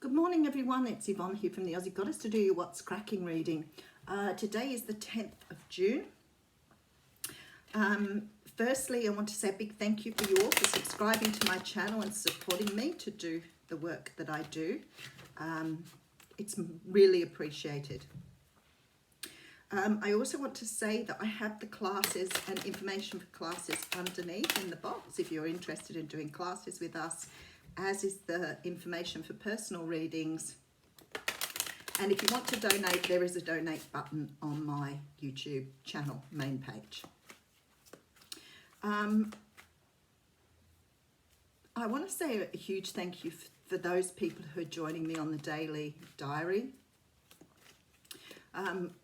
Good morning, everyone. It's Yvonne here from the Aussie Goddess to do your What's Cracking reading. Today is the 10th of June. Firstly, I want to say a big thank you for you all for subscribing to my channel and supporting me to do the work that I do. It's really appreciated. I also want to say that I have the classes and information for classes underneath in the box if you're interested in doing classes with us, as is the information for personal readings. And if you want to donate, there is a donate button on my YouTube channel main page. I want to say a huge thank you for those people who are joining me on the daily diary.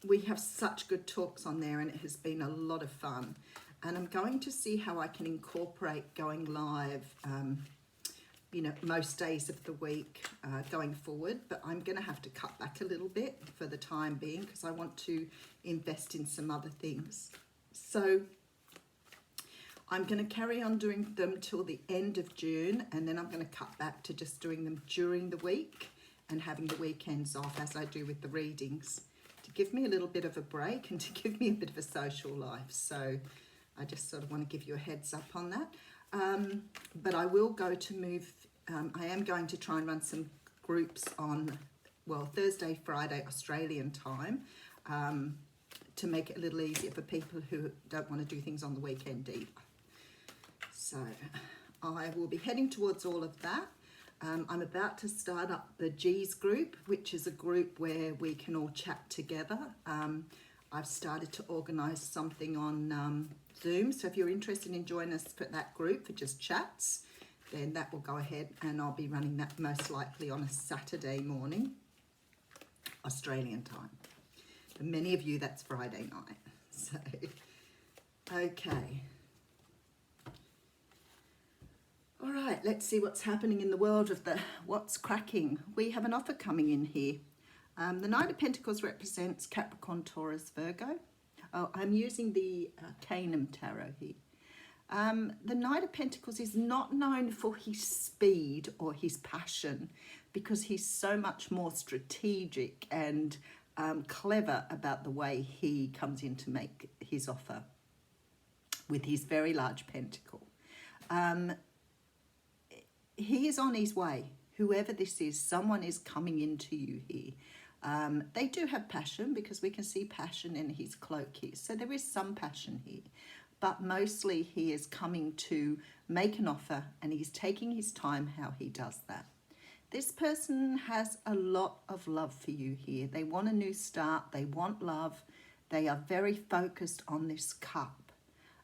We have such good talks on there and it has been a lot of fun. And I'm going to see how I can incorporate going live most days of the week going forward, but I'm going to have to cut back a little bit for the time being because I want to invest in some other things. So I'm going to carry on doing them till the end of June, and then I'm going to cut back to just doing them during the week and having the weekends off as I do with the readings, to give me a little bit of a break and to give me a bit of a social life. So I just sort of want to give you a heads up on that. But I will go to move, I am going to try and run some groups on, Thursday, Friday, Australian time, to make it a little easier for people who don't want to do things on the weekend either. So I will be heading towards all of that. I'm about to start up the G's group, which is a group where we can all chat together. I've started to organise something on Zoom, so if you're interested in joining us for that group for just chats, then that will go ahead, and I'll be running that most likely on a Saturday morning, Australian time. For many of you, that's Friday night. So, okay. All right, let's see what's happening in the world of the What's Cracking. We have an offer coming in here. The Knight of Pentacles represents Capricorn, Taurus, Virgo. Oh, I'm using the Canaan Tarot here. The Knight of Pentacles is not known for his speed or his passion because he's so much more strategic and clever about the way he comes in to make his offer with his very large pentacle. He is on his way. Whoever this is, someone is coming into you here. They do have passion because we can see passion in his cloak here. So there is some passion here, but mostly he is coming to make an offer and he's taking his time how he does that. This person has a lot of love for you here. They want a new start. They want love. They are very focused on this cup,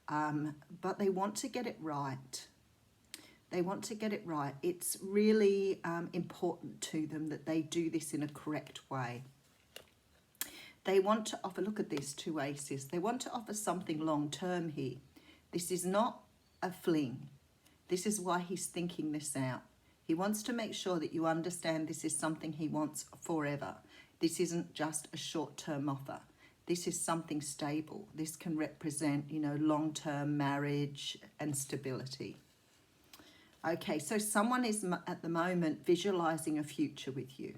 but they want to get it right. They want to get it right. It's really important to them that they do this in a correct way. They want to offer, look at these two aces. They want to offer something long-term here. This is not a fling. This is why he's thinking this out. He wants to make sure that you understand this is something he wants forever. This isn't just a short-term offer. This is something stable. This can represent, long-term marriage and stability. Okay, so someone is at the moment visualizing a future with you.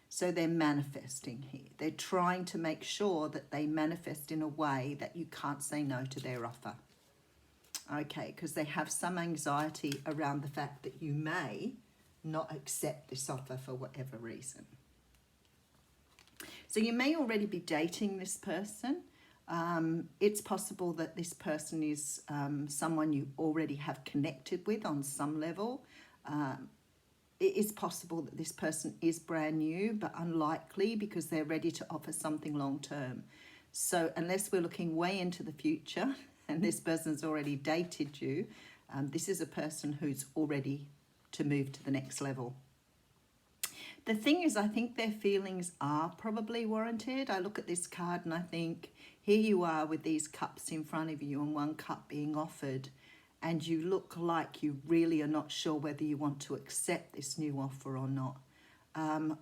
So they're manifesting here. They're trying to make sure that they manifest in a way that you can't say no to their offer. Okay, because they have some anxiety around the fact that you may not accept this offer for whatever reason. So you may already be dating this person. It's possible that this person is someone you already have connected with on some level. It is possible that this person is brand new, but unlikely because they're ready to offer something long term. So unless we're looking way into the future and this person's already dated you, this is a person who's already to move to the next level. The thing is, I think their feelings are probably warranted. I look at this card and I think, here you are with these cups in front of you and one cup being offered, and you look like you really are not sure whether you want to accept this new offer or not.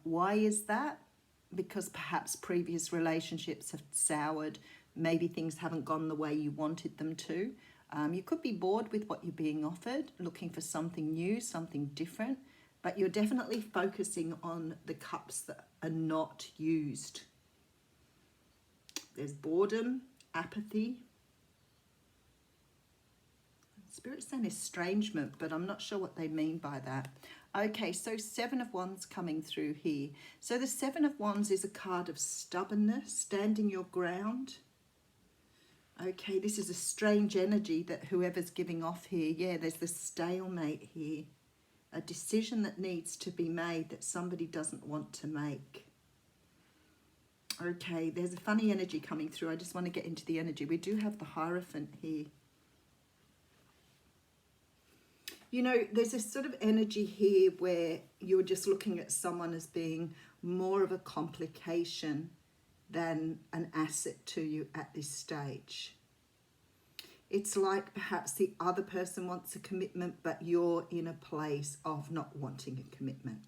Why is that? Because perhaps previous relationships have soured. Maybe things haven't gone the way you wanted them to. You could be bored with what you're being offered, looking for something new, something different. But you're definitely focusing on the cups that are not used. There's boredom, apathy. Spirit's saying estrangement, but I'm not sure what they mean by that. Okay, so Seven of Wands coming through here. So the Seven of Wands is a card of stubbornness, standing your ground. Okay, this is a strange energy that whoever's giving off here, yeah, there's the stalemate here. A decision that needs to be made that somebody doesn't want to make. Okay, there's a funny energy coming through. I just want to get into the energy. We do have the Hierophant here. You know, there's a sort of energy here where you're just looking at someone as being more of a complication than an asset to you at this stage. It's like perhaps the other person wants a commitment, but you're in a place of not wanting a commitment.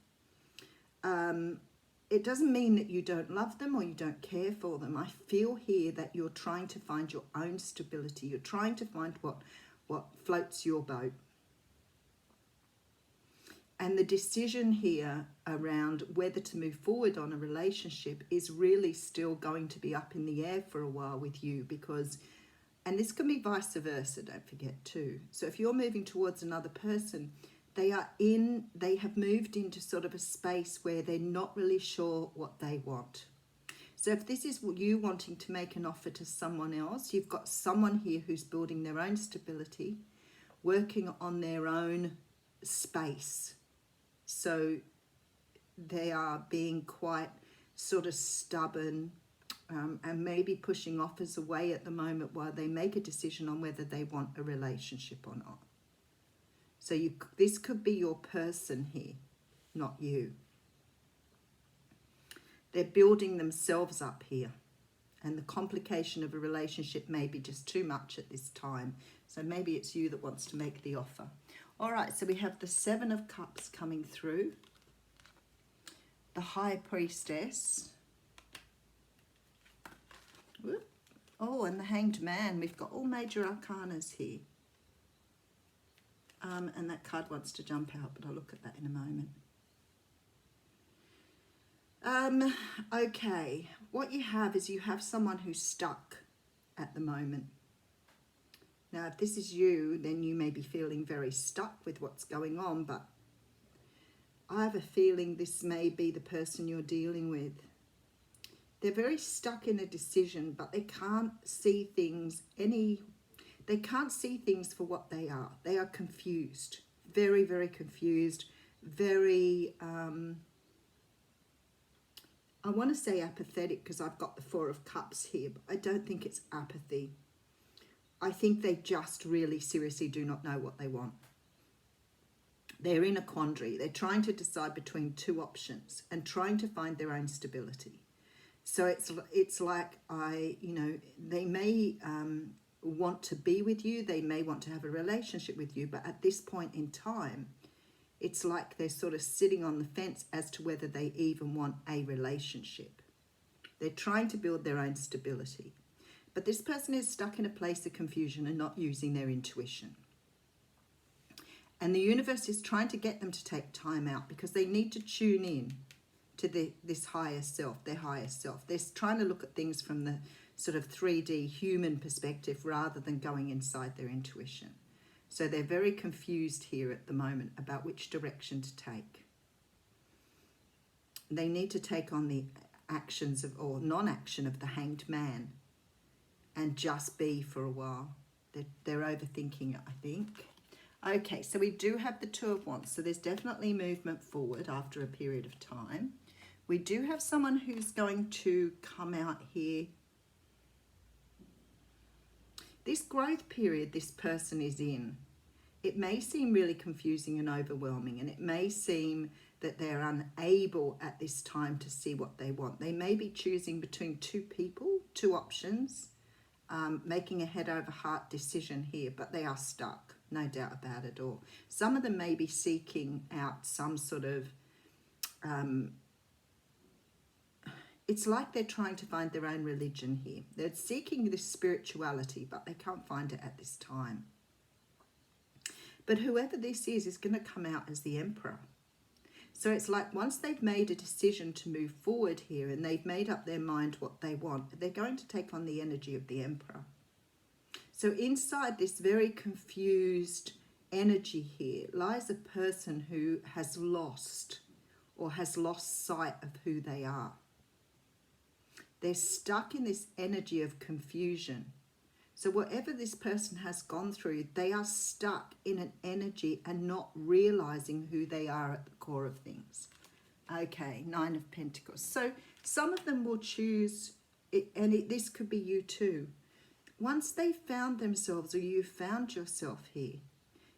It doesn't mean that you don't love them or you don't care for them. I feel here that you're trying to find your own stability. You're trying to find what floats your boat. And the decision here around whether to move forward on a relationship is really still going to be up in the air for a while with you, because, and this can be vice versa, don't forget too. So if you're moving towards another person, they have moved into sort of a space where they're not really sure what they want. So if this is you wanting to make an offer to someone else, you've got someone here who's building their own stability, working on their own space. So they are being quite sort of stubborn and maybe pushing offers away at the moment while they make a decision on whether they want a relationship or not. So this could be your person here, not you. They're building themselves up here. And the complication of a relationship may be just too much at this time. So maybe it's you that wants to make the offer. All right, so we have the Seven of Cups coming through. The High Priestess. Whoop. Oh, and the Hanged Man. We've got all major arcanas here. And that card wants to jump out, but I'll look at that in a moment. Okay, what you have is you have someone who's stuck at the moment. Now, if this is you, then you may be feeling very stuck with what's going on, but I have a feeling this may be the person you're dealing with. They're very stuck in a decision, but they can't see things they can't see things for what they are. They are confused, very, very confused, very, I want to say apathetic because I've got the Four of Cups here, but I don't think it's apathy. I think they just really seriously do not know what they want. They're in a quandary. They're trying to decide between two options and trying to find their own stability. So it's like they may want to be with you. They may want to have a relationship with you. But at this point in time, it's like they're sort of sitting on the fence as to whether they even want a relationship. They're trying to build their own stability. But this person is stuck in a place of confusion and not using their intuition. And the universe is trying to get them to take time out because they need to tune in to this higher self, their higher self. They're trying to look at things from the sort of 3D human perspective rather than going inside their intuition. So they're very confused here at the moment about which direction to take. They need to take on the actions of, or non-action of the Hanged Man and just be for a while. They're overthinking it, I think. Okay, so we do have the Two of Wands. So there's definitely movement forward after a period of time. We do have someone who's going to come out here. This growth period this person is in, it may seem really confusing and overwhelming, and it may seem that they're unable at this time to see what they want. They may be choosing between two people, two options, making a head over heart decision here, but they are stuck, no doubt about it all. Some of them may be seeking out some sort of, it's like they're trying to find their own religion here. They're seeking this spirituality, but they can't find it at this time. But whoever this is going to come out as the Emperor. So it's like once they've made a decision to move forward here and they've made up their mind what they want, they're going to take on the energy of the Emperor. So inside this very confused energy here lies a person who has lost or has lost sight of who they are. They're stuck in this energy of confusion. So whatever this person has gone through, they are stuck in an energy and not realizing who they are at the core of things. Okay, Nine of Pentacles. So some of them will choose, this could be you too. Once they've found themselves or you've found yourself here,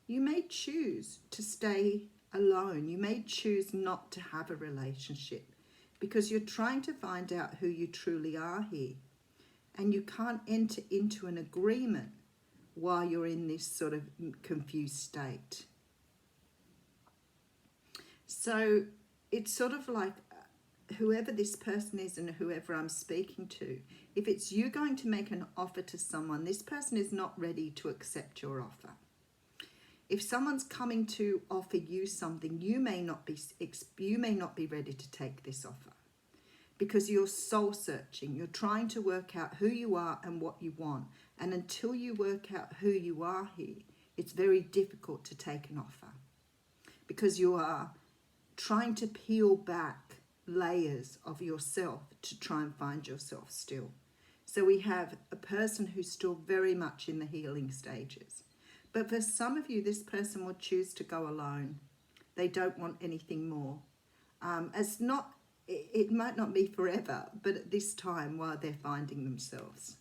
you may choose to stay alone. You may choose not to have a relationship because you're trying to find out who you truly are here. And you can't enter into an agreement while you're in this sort of confused state. So it's sort of like whoever this person is and whoever I'm speaking to, if it's you going to make an offer to someone, this person is not ready to accept your offer. If someone's coming to offer you something, you may not be ready to take this offer. Because you're soul searching, you're trying to work out who you are and what you want. And until you work out who you are here, it's very difficult to take an offer. Because you are trying to peel back layers of yourself to try and find yourself still. So we have a person who's still very much in the healing stages. But for some of you, this person will choose to go alone. They don't want anything more. It might not be forever, but at this time while they're finding themselves.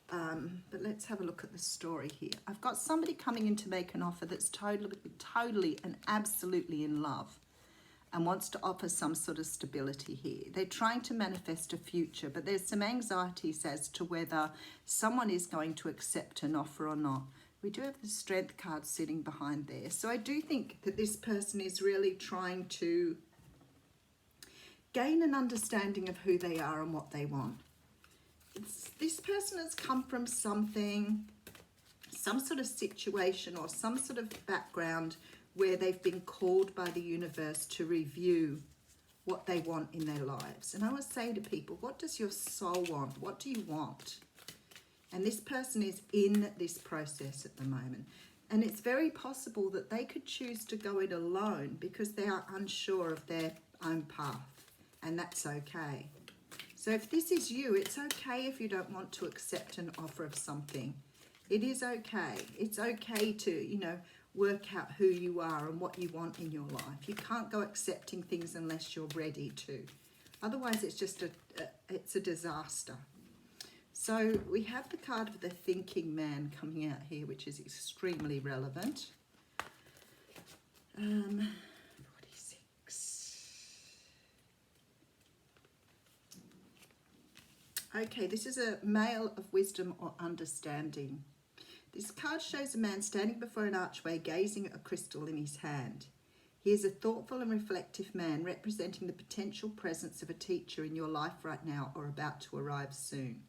But let's have a look at the story here. I've got somebody coming in to make an offer that's totally and absolutely in love and wants to offer some sort of stability here. They're trying to manifest a future, but there's some anxieties as to whether someone is going to accept an offer or not. We do have the Strength card sitting behind there. So I do think that this person is really trying to gain an understanding of who they are and what they want. This person has come from something, some sort of situation or some sort of background where they've been called by the universe to review what they want in their lives. And I always say to people, what does your soul want? What do you want? And this person is in this process at the moment. And it's very possible that they could choose to go it alone because they are unsure of their own path. And that's okay. So if this is you, it's okay if you don't want to accept an offer of something. It is okay. It's okay to, work out who you are and what you want in your life. You can't go accepting things unless you're ready to. Otherwise, it's just it's a disaster. So we have the card of the thinking man coming out here, which is extremely relevant. 46. Okay, this is a male of wisdom or understanding. This card shows a man standing before an archway, gazing at a crystal in his hand. He is a thoughtful and reflective man, representing the potential presence of a teacher in your life right now or about to arrive soon.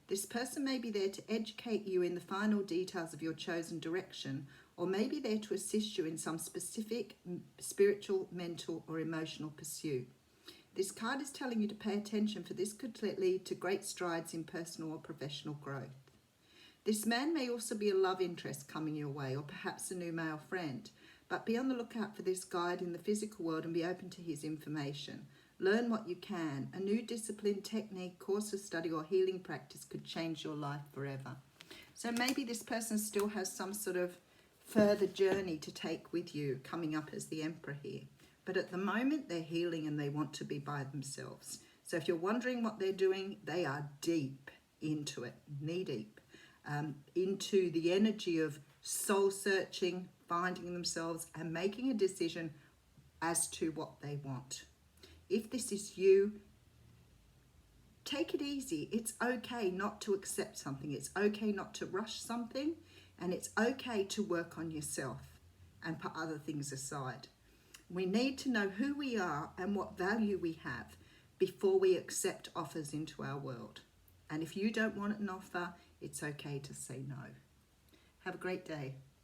This person may be there to educate you in the final details of your chosen direction, or may be there to assist you in some specific spiritual, mental, or emotional pursuit. This card is telling you to pay attention, for this could lead to great strides in personal or professional growth. This man may also be a love interest coming your way, or perhaps a new male friend, but be on the lookout for this guide in the physical world and be open to his information. Learn what you can. A new discipline, technique, course of study, or healing practice could change your life forever. So maybe this person still has some sort of further journey to take with you coming up as the Emperor here. But at the moment, they're healing and they want to be by themselves. So if you're wondering what they're doing, they are deep into it, knee deep, into the energy of soul searching, finding themselves and making a decision as to what they want. If this is you, take it easy. It's okay not to accept something. It's okay not to rush something. And it's okay to work on yourself and put other things aside. We need to know who we are and what value we have before we accept offers into our world. And if you don't want an offer, it's okay to say no. Have a great day.